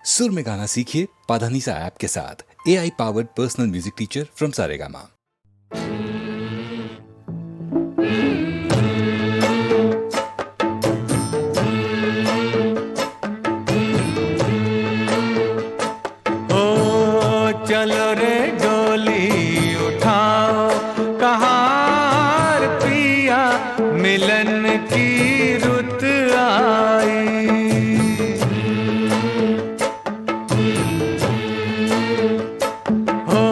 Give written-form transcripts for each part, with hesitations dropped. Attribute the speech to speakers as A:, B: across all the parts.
A: सुर में गाना सीखिए पाधानीसा ऐप के साथ। AI powered personal music teacher from Saregama.
B: चलो रे डोली उठाओ कहार पिया मिलन की रुत आई। हो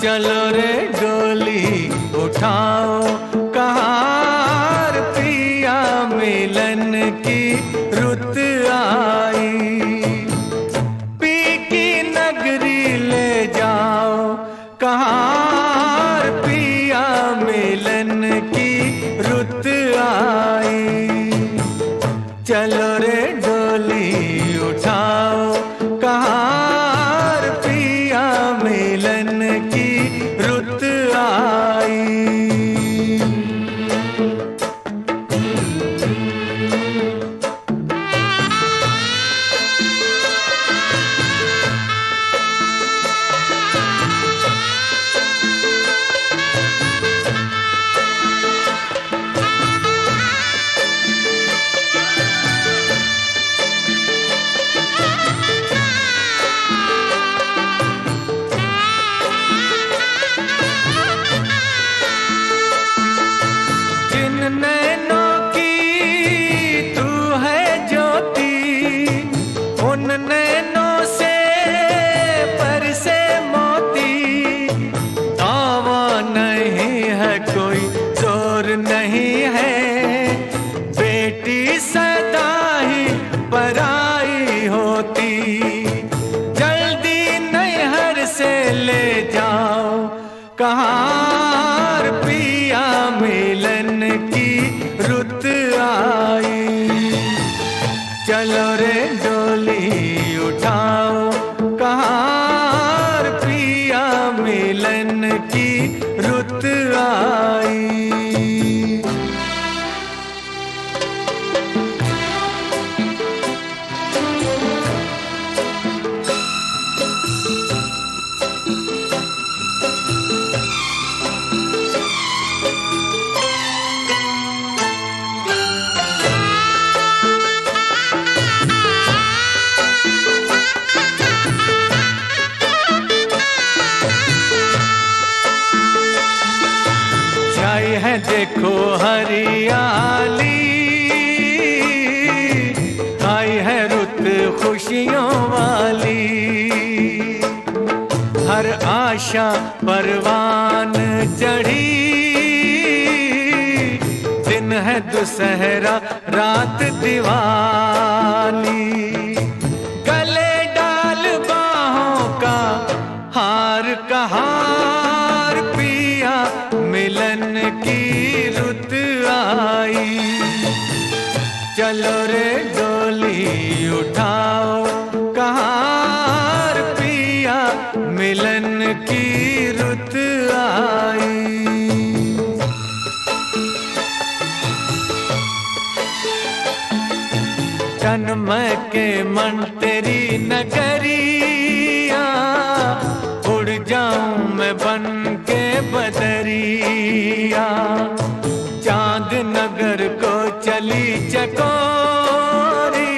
B: चलो रे डोली उठाओ कहार पिया मिलन की रुत आई। कहार पिया मिलन की रुत आई। चलो रे डोली उठाओ कहार पिया मिलन की रुत आई। नैनों की तू है ज्योति, उन नैनों से बरसे मोती। दावा नहीं है कोई जोर नहीं है, बेटी सदा ही पराई होती। जल्दी नैहर से ले जाओ कहार पिया मिलन की रुत आई। चलो रे डोली उठाओ कहार पिया मिलन की रुत आई। है देखो हरियाली, आई है रुत खुशियों वाली। हर आशा परवान चढ़ी, दिन है दुसहरा रात दिवाली। गले डाल बाहों का हार कहार पिया मिलन की रुत आई। चलो रे डोली उठाओ कहार पिया मिलन की रुत आई। तन्मय के मन तेरी नगरिया, उड़ जाऊं मैं बन के बदरिया। चांद नगर को चली चकोरी,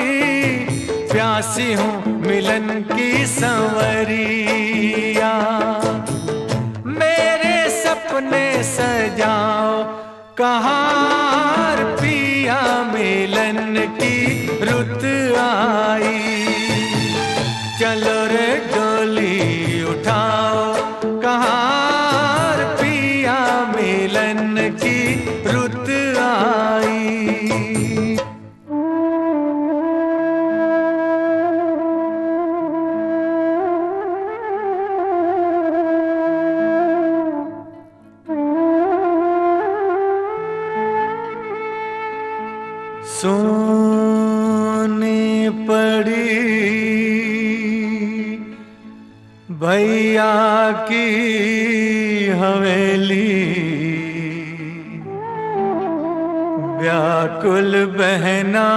B: प्यासी हूँ मिलन की संवरिया। मेरे सपने सजाओ कहार पिया मिलन की रुत आई। चलो रे डोली उठाओ कहार पिया मिलन की रुत आई। सोनी पड़ी भैया की हवेली, व्याकुल बहना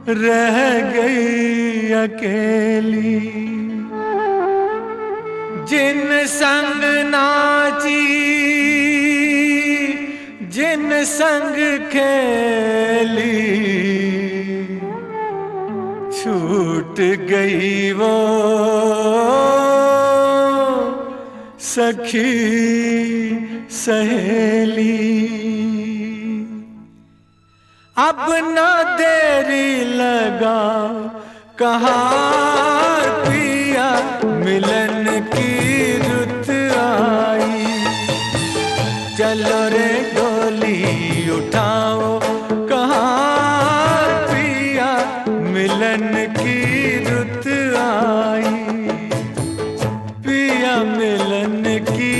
B: रह गई अकेली। जिन संग नाची जिन संग खेली, छूट गई वो सखी सहेली। अब न देरी लगा कहाँ पिया मिलन की रुत आई। चलो रे डोली उठाओ कहाँ पिया मिलन की रुत आई। पिया मिलन की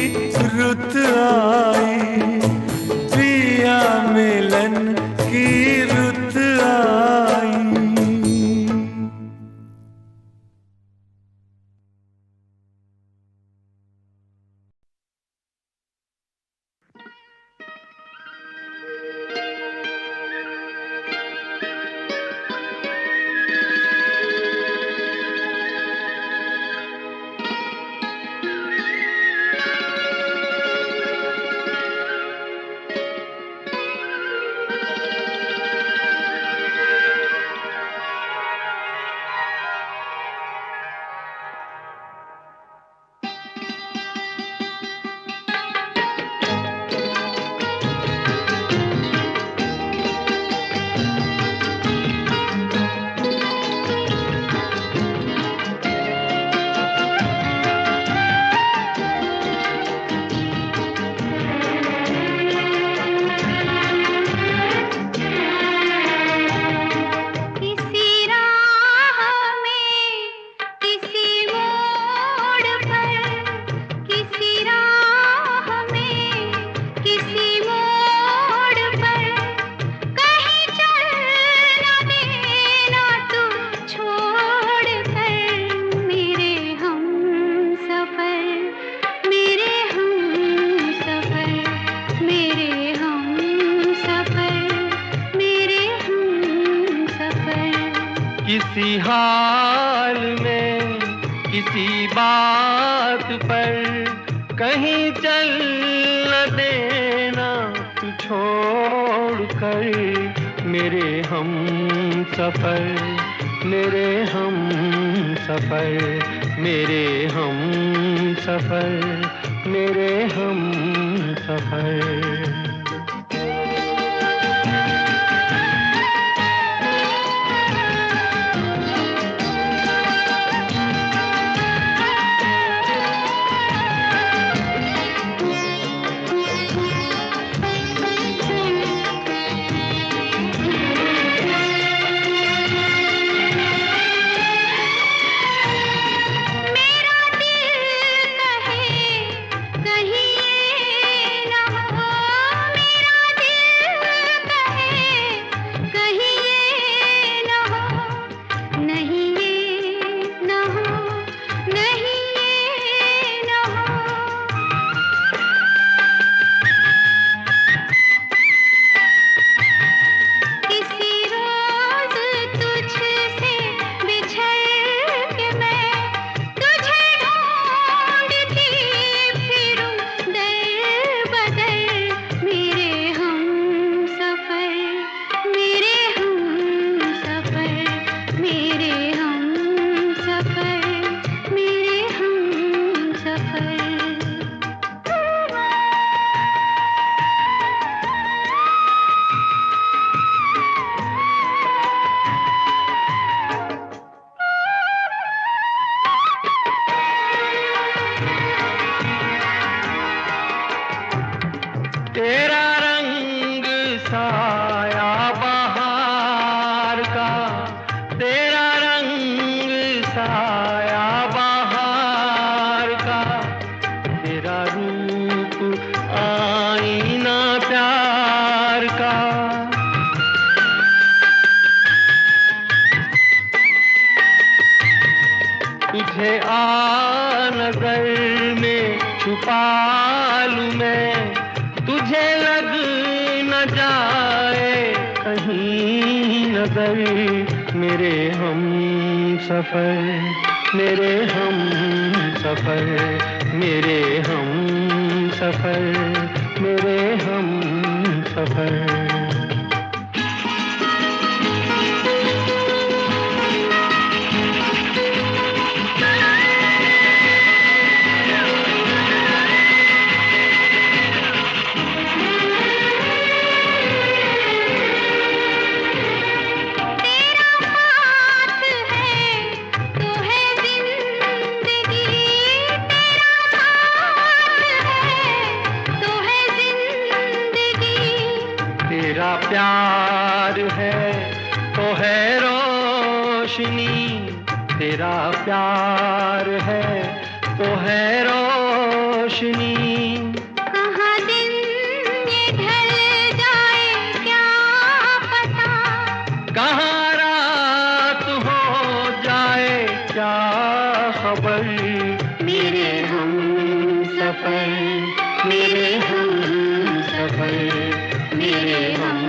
B: रुत आई, पिया मिलन की रुत आई।
C: किसी हाल में किसी बात पर कहीं चल न देना तू छोड़ कर मेरे हम सफर, मेरे हम सफर, मेरे हम सफर, मेरे हम सफर। तेरा रंग साया बहार का, तेरा रंग साया बहार का, तेरा रूप आईना प्यार का। तुझे आ नजर में छुपा लूं मैं, तुझे लग न जाए कहीं नजर मेरे हम सफर, मेरे हम सफर, मेरे हम सफर, मेरे हम सफर। तेरा प्यार है तो है रोशनी, तेरा प्यार है तो है रोशनी।
D: कहाँ दिन ये ढल जाए क्या पता,
C: कहाँ रात हो जाए क्या खबर। मेरे हम सफर, मेरे हम सफर, मेरे हम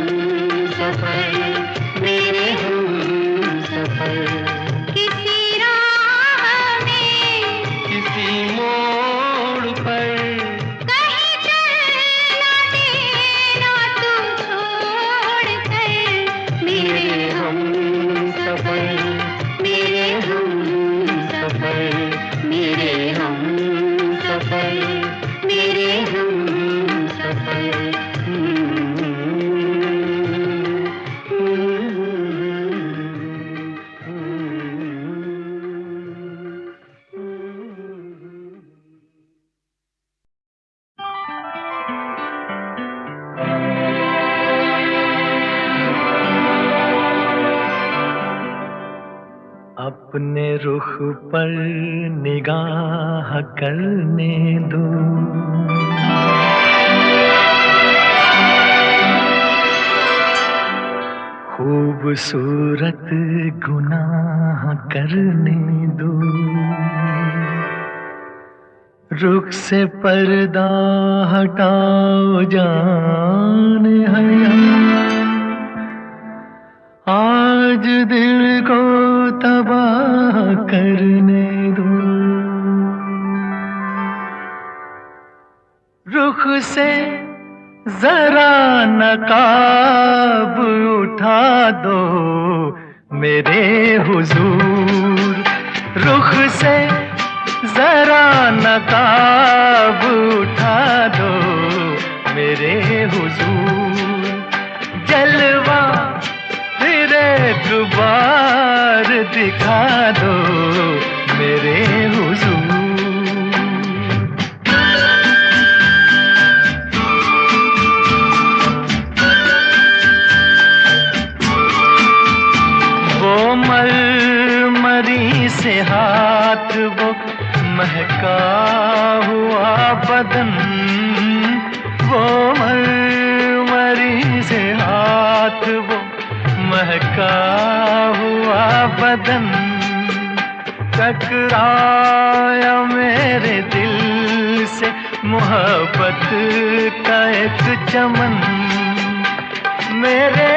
C: सफर, मेरे हम सफर।
D: किसी राह में
C: किसी मोड़ पर
D: कहीं चल ना देना तू छोड़ कर।
C: मेरे हम सफर, मेरे हम सफर, मेरे हम सफर, मेरे हम सफर।
B: अपने रुख पर निगाह करने दो, खूबसूरत गुनाह करने दो। रुख से पर्दा हटाओ जान हया, आज दिल को तबाह करने दो। रुख से जरा नकाब उठा दो मेरे हुजूर, रुख से जरा नकाब उठा दो मेरे हुजूर। जलवा फिर एक बार दिखा दो मेरे हुजूर। वो मरमरी से हाथ, वो महका हुआ बदन, वो मरमरी से हाथ, वो महका हुआ बदन। टकराया मेरे दिल से मोहब्बत का एक चमन। मेरे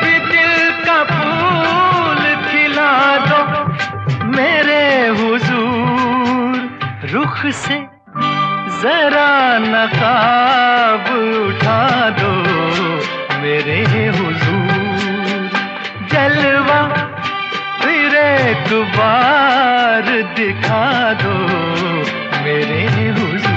B: भी दिल का फूल खिला दो मेरे हुजूर। रुख से जरा नकाब उठा दो मेरे हुजूर। जलवा फिर एक बार दिखा दो मेरे हुजूर।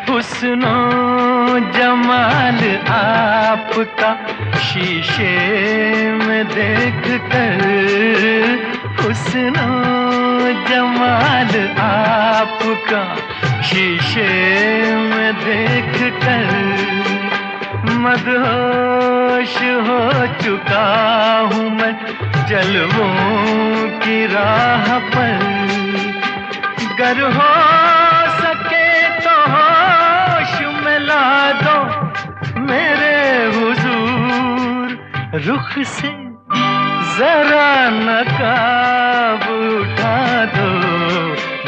B: हुस्नो जमाल आपका शीशे में देख कर, हुस्नो जमाल आपका शीशे में देख कर मदहोश हो चुका हूँ मैं जलवों की राह पर। गर हो सके तो होश में ला दो मेरे रुख से जरा नकाब उठा दो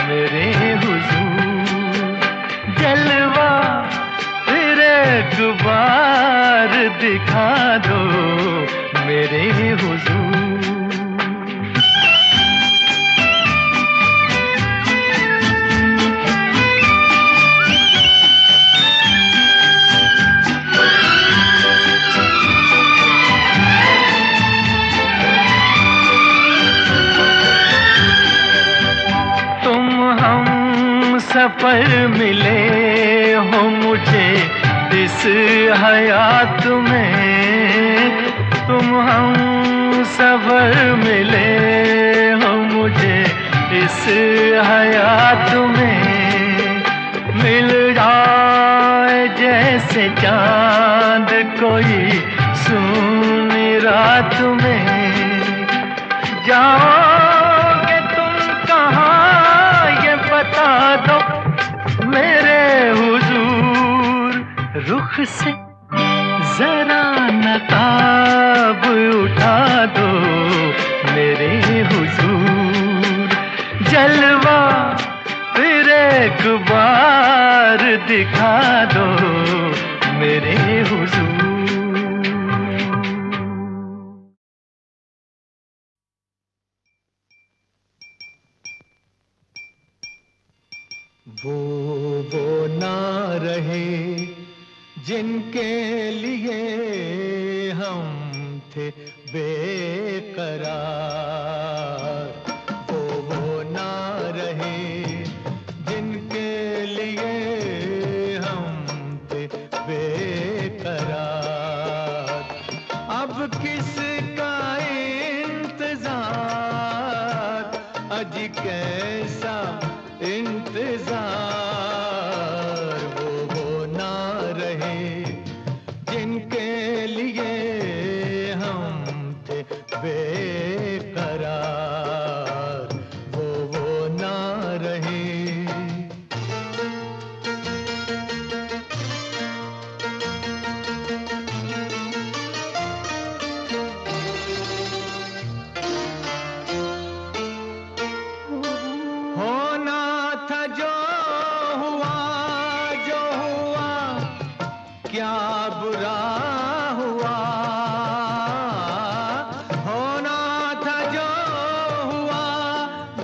B: मेरे हुजूर, जलवा फिर एक बार दिखा दो मेरे हुजूर। सफर मिले हो मुझे इस हयात में, तुम हम सफर मिले हो मुझे इस हयात में। मिल जाए जैसे चांद कोई सुनी रात में, जाओगे तुम कहाँ ये बता दो मेरे हुजूर। रुख से जरा नकाब उठा दो मेरे हुजूर, जलवा फिर एक बार दिखा दो मेरे हुजूर।
E: वो ना रहे जिनके लिए हम थे बेकरार, वो ना रहे जिनके लिए हम थे बेकरार। अब किसका इंतजार, अजी कैसा इंतजार। वो ना रहे जिनके लिए हम थे बेकरार, वो ना रहे। क्या बुरा हुआ, होना था जो हुआ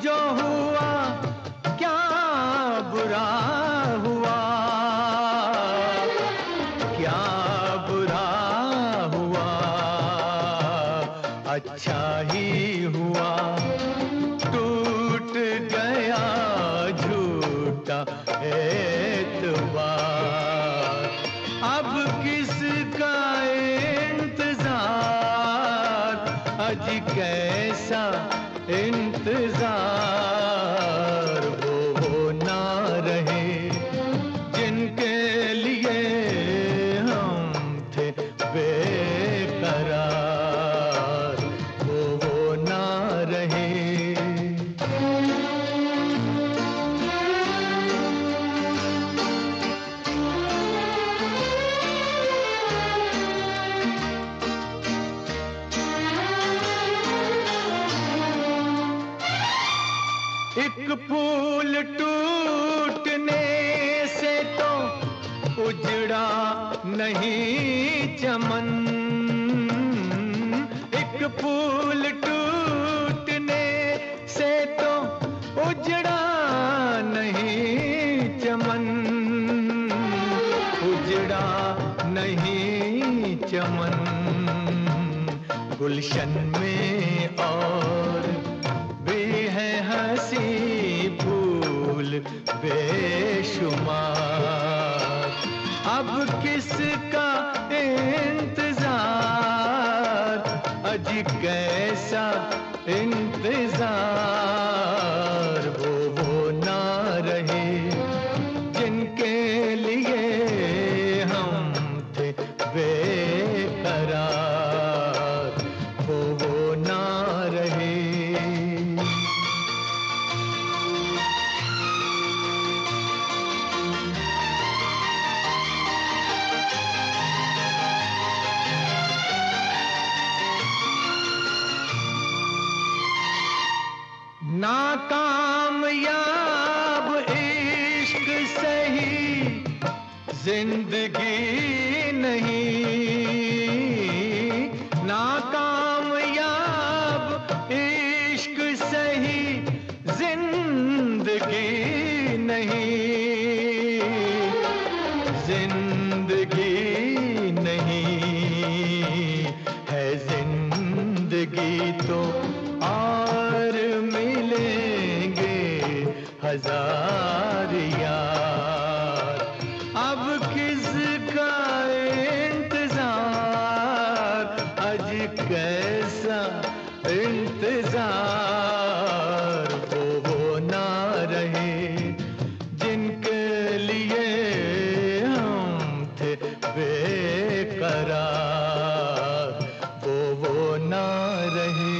E: क्या बुरा हुआ, क्या बुरा हुआ। अच्छा ही हुआ टूट गया झूठा एतबार। अब किसका इंतजार, अजी कैसा इंतजार। वो ना रहे जिनके लिए हम थे बेकरार, वो ना रहे। एक फूल टूटने से तो उजड़ा नहीं चमन, एक फूल टूटने से तो उजड़ा नहीं चमन, उजड़ा नहीं चमन। गुलशन में और भी है हंसी फूल बेशुमार। अब किसका इंतजार, अजी कैसा इंतजार। वो ना रहे जिनके लिए हम थे बेकरार, वो ना रहे। नाकामयाब इश्क सही जिंदगी नहीं, नाकामयाब इश्क सही जिंदगी नहीं, जिंदगी नहीं है जिंदगी तो और मिलेंगे हजार यार, अब किसका इंतजार, आज कैसा इंतजार, वो ना रहे जिनके लिए हम थे बेकरार, वो ना रहे।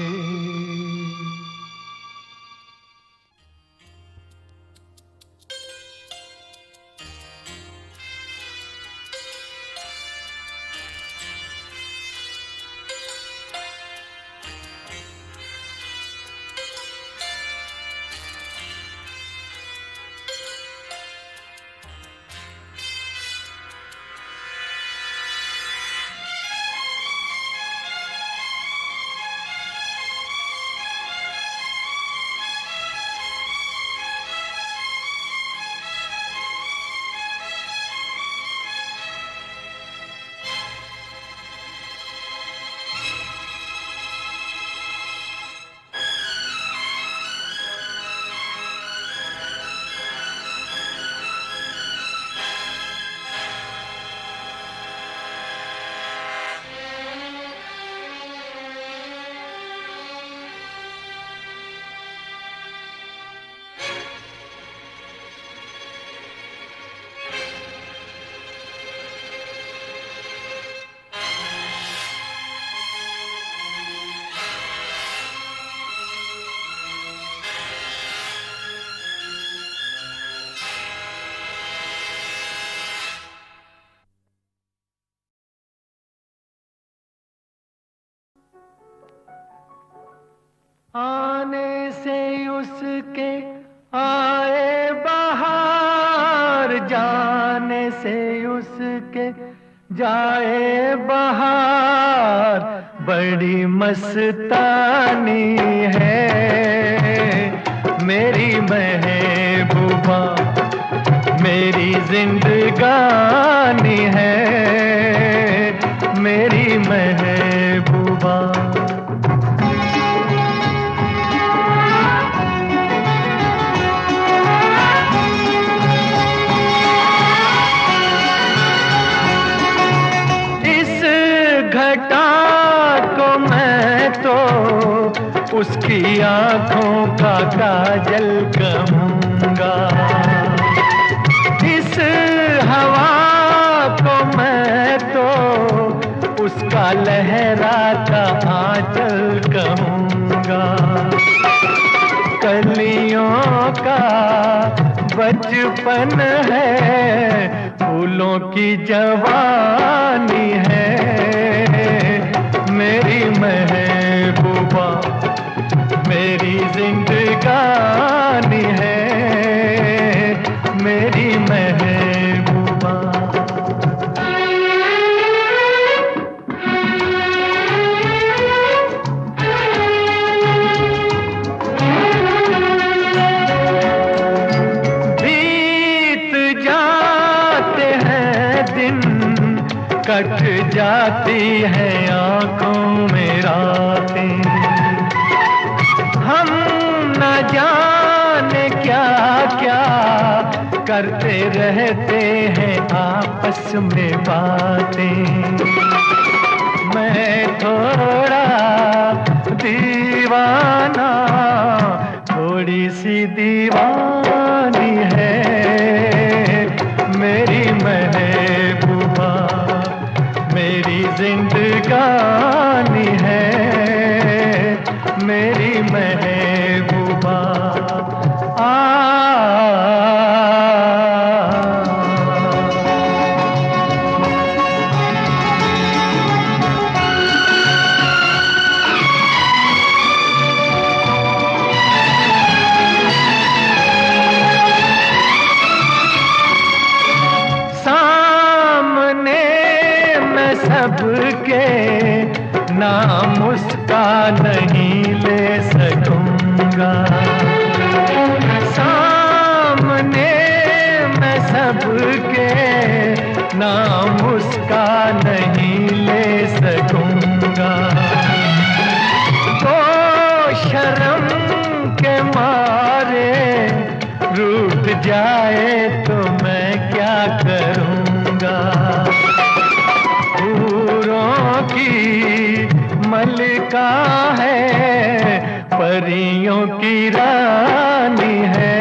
E: आने से उसके आए बहार, जाने से उसके जाए बहार, बड़ी मस्तानी है मेरी महबूबा, मेरी जिंदगानी है मेरी महबूबा। घटा को मैं तो उसकी आंखों का काजल कहूँगा, इस हवा को मैं तो उसका लहराता आंचल कहूँगा। कलियों का बचपन है, फूलों की जवानी है मेरी महबूबा, मेरी जिंदगानी है मेरी महबूबा। बीत जाते हैं दिन, कट जाती है आंखों में रातें, हम न जाने क्या क्या करते रहते हैं आपस में बातें। मैं थोड़ा दीवाना, थोड़ी सी दीवानी है मेरी महबूबा, मेरी जिंदगानी है मेरी महबूबा। सबके नाम उसका नहीं ले सकूंगा। सामने मैं सबके नाम उसका नहीं ले सकूंगा। तो शर्म के मारे रूठ जाए तो मैं क्या करूंगा। हूरों की मलिका है, परियों की रानी है,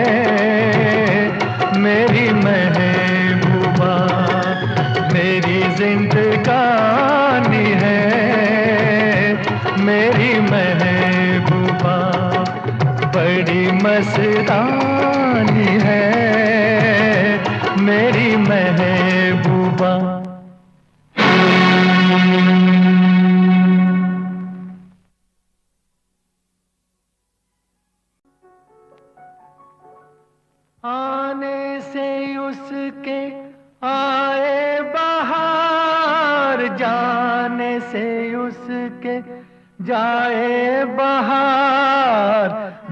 E: मेरी महबूबा मेरी जिंदगानी है, मेरी महबूबा बड़ी मस्तानी है, मेरी महबूबा। आने से उसके आए बहार, जाने से उसके जाए बहार,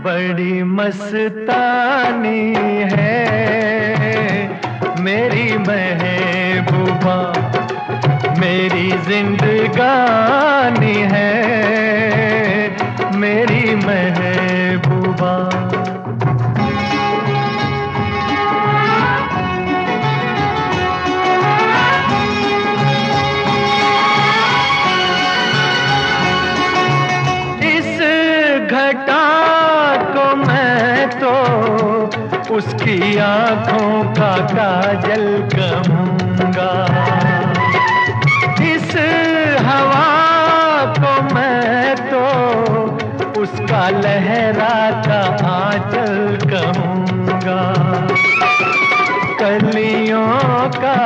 E: बड़ी मस्तानी है, मेरी महबूबा मेरी जिंदगानी है, मेरी महबूबा। घटा को मैं तो उसकी आंखों का काजल कहूँगा। इस हवा को मैं तो उसका लहराता आंचल कहूँगा। कलियों का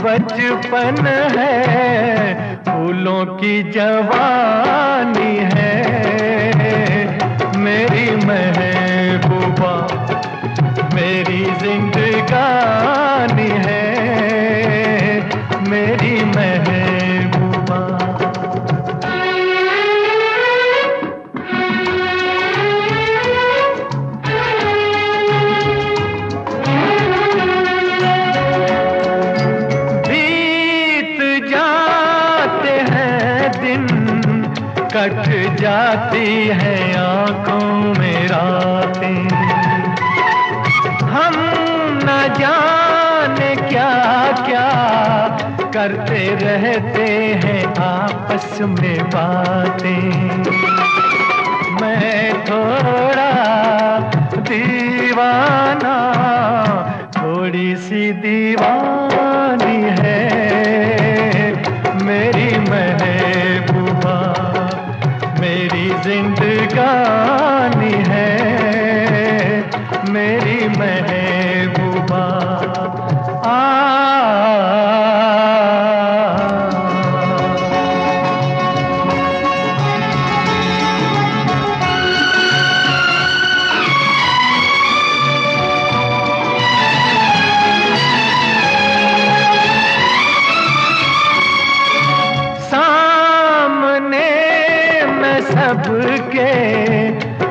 E: बचपन है, फूलों की जवानी है, मेरी महबूबा मेरी जिंदगानी है, मेरी महबूबा। कट जाती है आंखों में रातें, हम न जाने क्या क्या करते रहते हैं आपस में बातें। मैं थोड़ा दीवाना, थोड़ी सी दीवानी है, मेरी महबूबा मेरी जिंदगानी है, मेरी महबूबा। सबके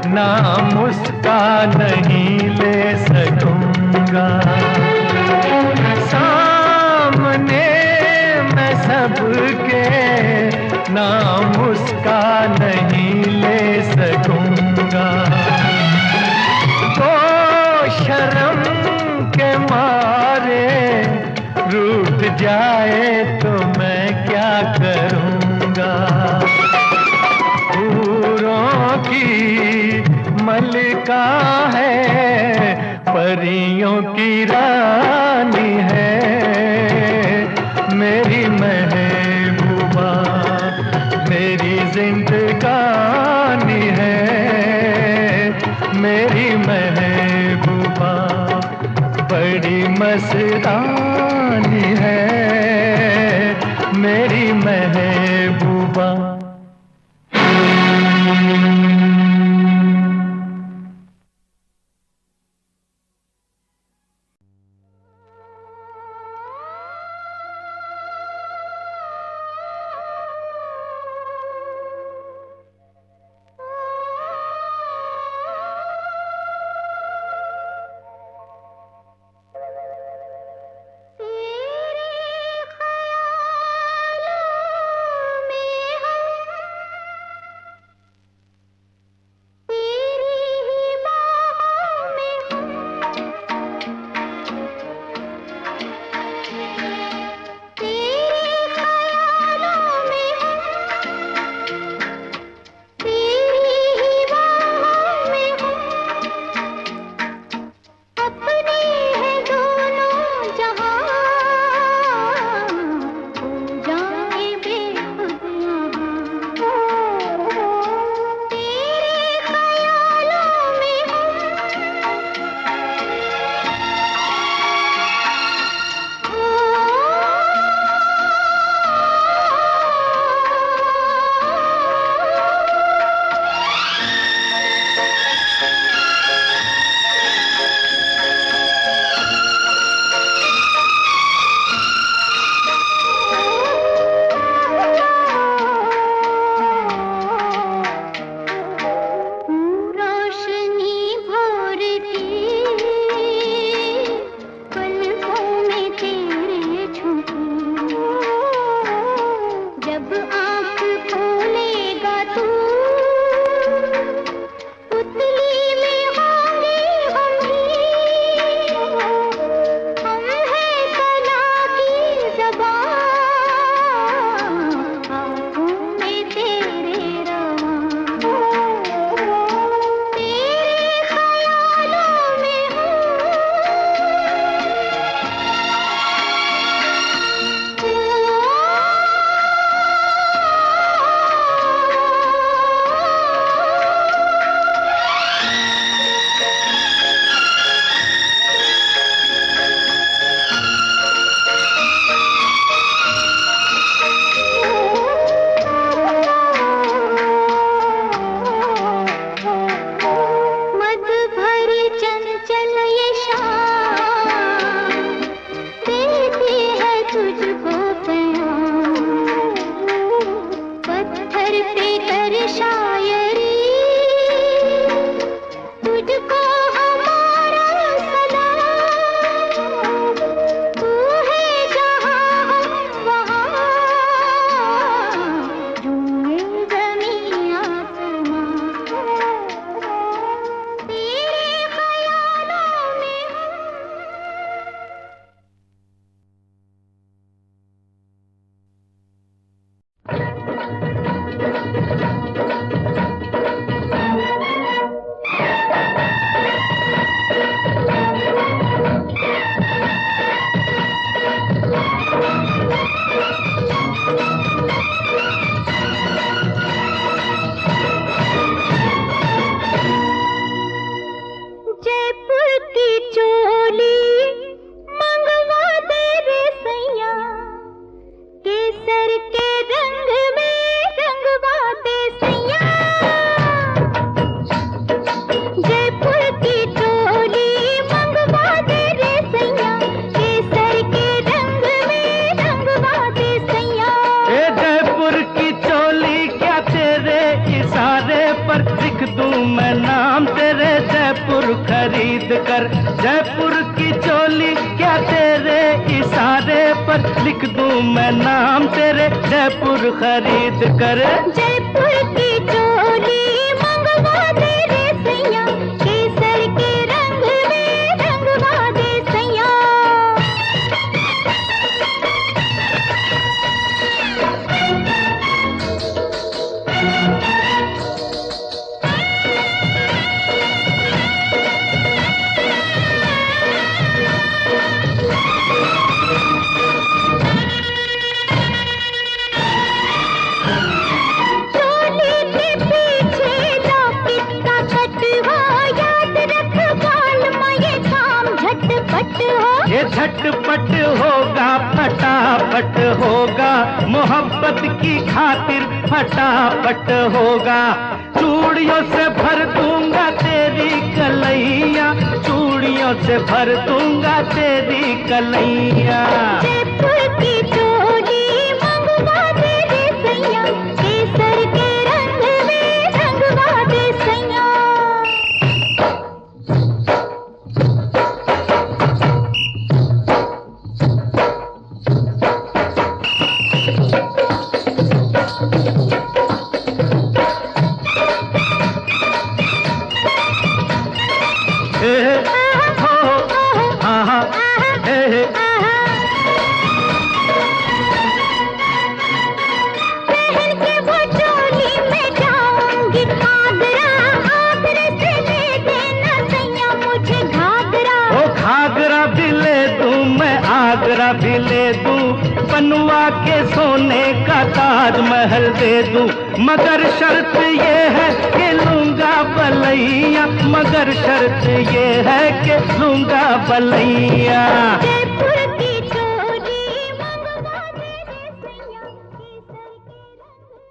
E: नाम उसका नहीं ले सकूंगा। सामने मैं सबके नाम उसका नहीं ले सकूंगा। तो शर्म के मारे रूठ जाए तो मैं क्या करूंगा। हूरों की मलिका है, परियों की रानी है, मेरी महबूबा मेरी जिंदगानी है, मेरी महबूबा बड़ी मस्तानी है, मेरी महबूबा।
D: आँख खोलेगा तू, उतली में होंगे हम ही, हम हैं कला की ज़बान, आँखों में तेरे रवां, तेरे ख्यालों में हूँ। मत भरी चंचल ये शाम देती है तुझको प्यार, पत्थर पे कर शायरी तुझको हमारा सलाम, तू है जहाँ हम वहाँ, झूमे ज़मीं आसमां, तेरे ख्यालों में हूँ। जयपुर की चोली मंगवा दे रे सैया, केसर के रंग में रंगवा दे सैया। जयपुर की चोली मंगवा दे रे सैया, केसर के रंग में रंगवा दे सैया।
B: ए जयपुर की चोली क्या तेरे इशारे पर लिख दूं मैं नाम तेरे जयपुर खरीद कर। जयपुर की चोली क्या तेरे इशारे पर लिख दूं मैं नाम तेरे जयपुर खरीद कर।
D: जयपुर की चोली मंगवा दे रे सैया, केसर के रंग में रंगवा दे सैया। चोली के पीछे लॉकेट का कटवा, याद रख बाल में ये काम झटपट हो।
B: ये झटपट होगा फटाफट होगा, मोहब्बत की खातिर फटाफट होगा। चूड़ियों से भर दूंगा तेरी कलैया, चूड़ियों से भर दूंगा तेरी कलैया।
D: जयपुर की चोली मंगवा दे रे सैया, केसर के रंग में रंगवा दे सैया।
B: हे हे, हो हाँ हाँ हे हे।
D: पहन के वो चोली में जाऊंगी आगरा, आगरे से ले देना सैया मुझे घाघरा।
B: ओ घाघरा भी ले दूं मैं, आगरा भी ले दूं, बनवा के सोने का ताजमहल दे दूं। मगर शर्त ये है कि लूंगा बलैया, मगर शर्त ये है कि लूंगा बलैया।
D: जयपुर की चोली मंगवा दे रे सैया, केसर के रंग में।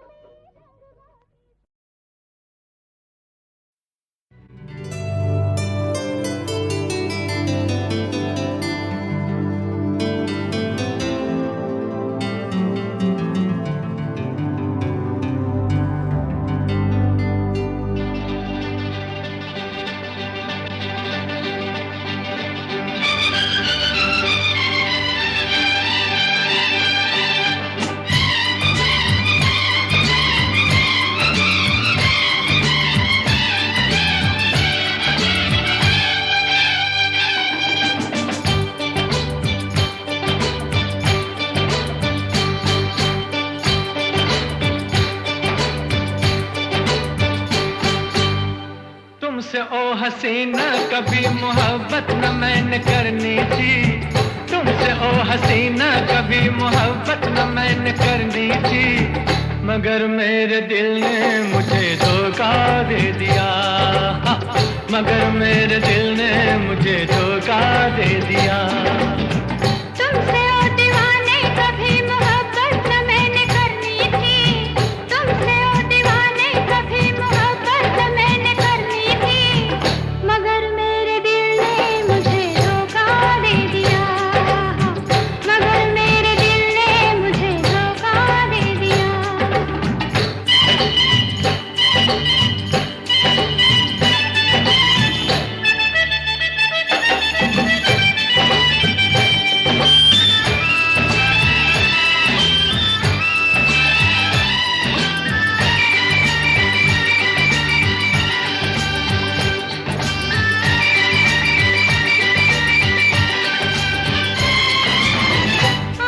E: तुमसे ओ हसीना कभी मोहब्बत न मैंने करनी थी, तुमसे ओ हसीना कभी मोहब्बत न मैंने करनी थी, मगर मेरे दिल ने मुझे धोखा दे दिया, मगर मेरे दिल ने मुझे धोखा दे दिया।
D: तुमसे ओ दीवाने कभी मोहब्बत न मैंने करनी थी, तुमसे ओ दीवाने कभी मोहब्बत न मैंने करनी थी, मगर मेरे दिल ने मुझे धोखा दे दिया, मगर मेरे दिल ने मुझे धोखा दे दिया।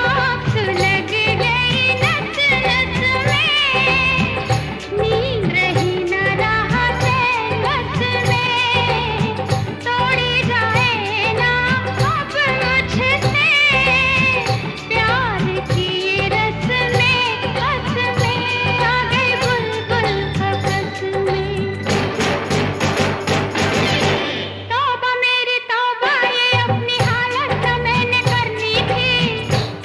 D: आँख लग गई नस नस में, नींद रही न राहत बस में, तोड़ी जाए ना अब मुझसे, प्यार की रस में बस में आ गई बुलबुल कपस में। तौबा मेरी तौबा ये अपनी हालत न मैंने करनी थी,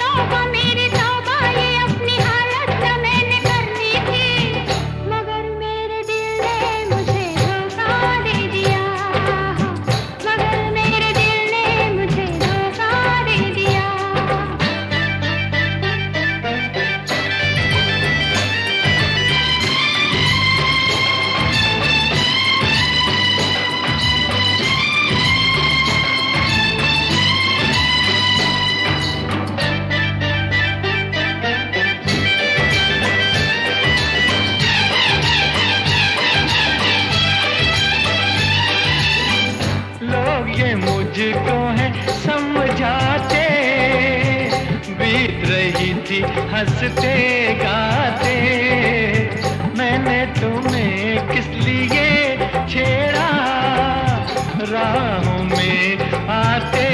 D: तौबा मेरी तौबा ये अपनी हालत न मैंने करनी थी, मगर मेरे दिल ने मुझे धोखा दे दिया, मगर मेरे दिल ने मुझे धोखा दे दिया।
E: लोग ये मुझको है समझाते, बीत रही थी हंसते गाते, मैंने तुम्हें किस लिए छेड़ा, राहों में आते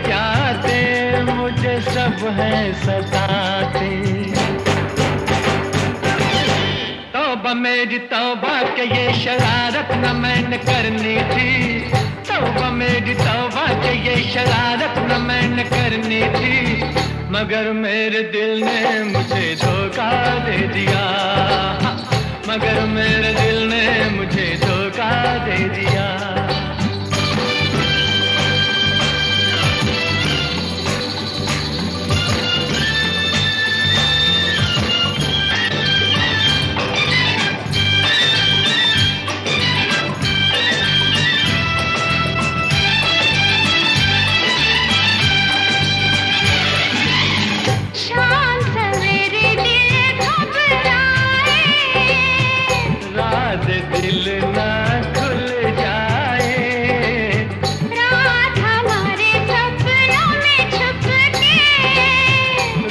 E: जाते मुझे सब है सताते। तौबा मेरी तौबा के ये शरारत न मैंने करनी थी, तौबा मेरी तौबा के ये शरारत न मैंने करनी थी, मगर मेरे दिल ने मुझे धोखा दे दिया, मगर मेरे दिल ने मुझे धोखा दे दिया।
D: शाम सवेरे दिल घबराए,
E: रात दिल ना खुल जाए,
D: रात हमारे सपनों में छुप के,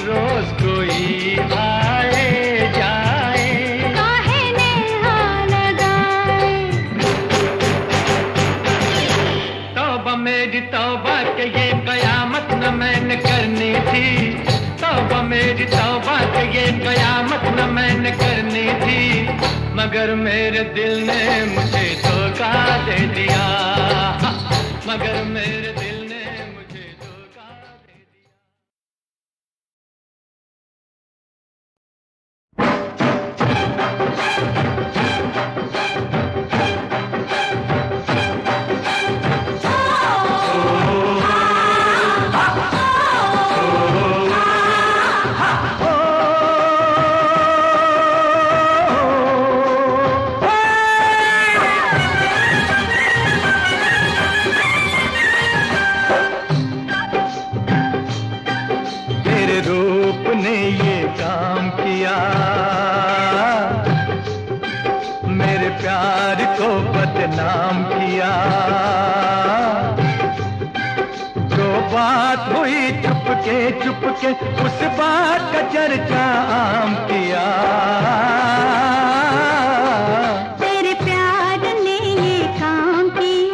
E: रोज कोई आए जाए,
D: काहे नेहा लगाए।
E: तौबा मेरी तौबा के ये कयामत न मैंने करनी थी, तौबा मेरी तौबा के ये कयामत न मैंने करनी थी, मगर मेरे दिल ने मुझे धोखा दे दिया, मगर मेरे दिल ने मुझे धोखा दे दिया। तेरे रूप ने ये काम किया, मेरे प्यार को बदनाम किया, जो बात हुई चुपके उस बात का चर्चा आम किया।
D: तेरे प्यार ने ये काम किया,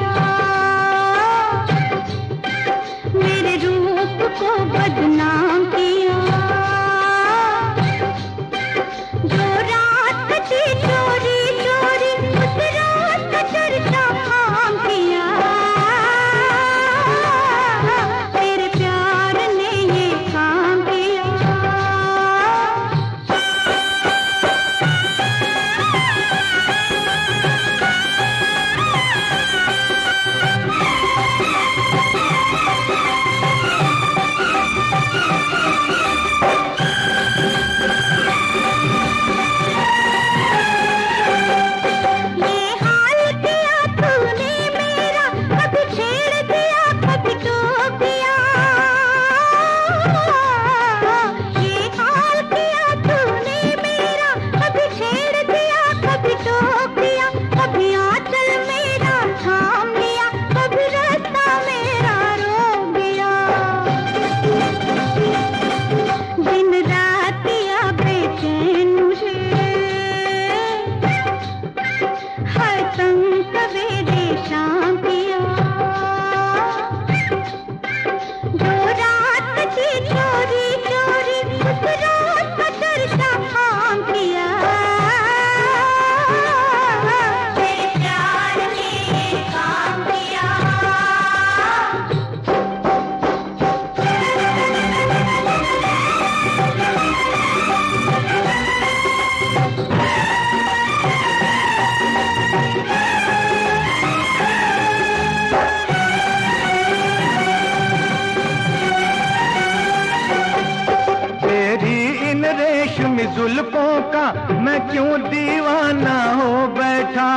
B: क्यों दीवाना हो बैठा,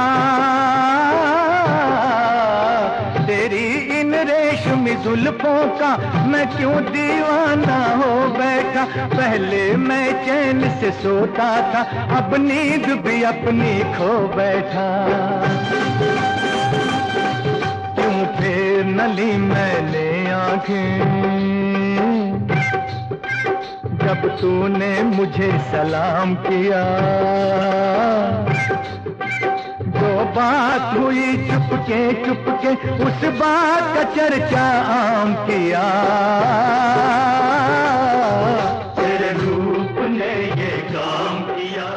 B: तेरी इन रेशमी जुल्फों का मैं क्यों दीवाना हो बैठा। पहले मैं चैन से सोता था, अब नींद भी अपनी खो बैठा। क्यों फेर न ली मैंने आंखें जब तूने मुझे सलाम किया। जो बात हुई चुपके चुपके उस बात का चर्चा आम किया। तेरे रूप ने ये काम किया।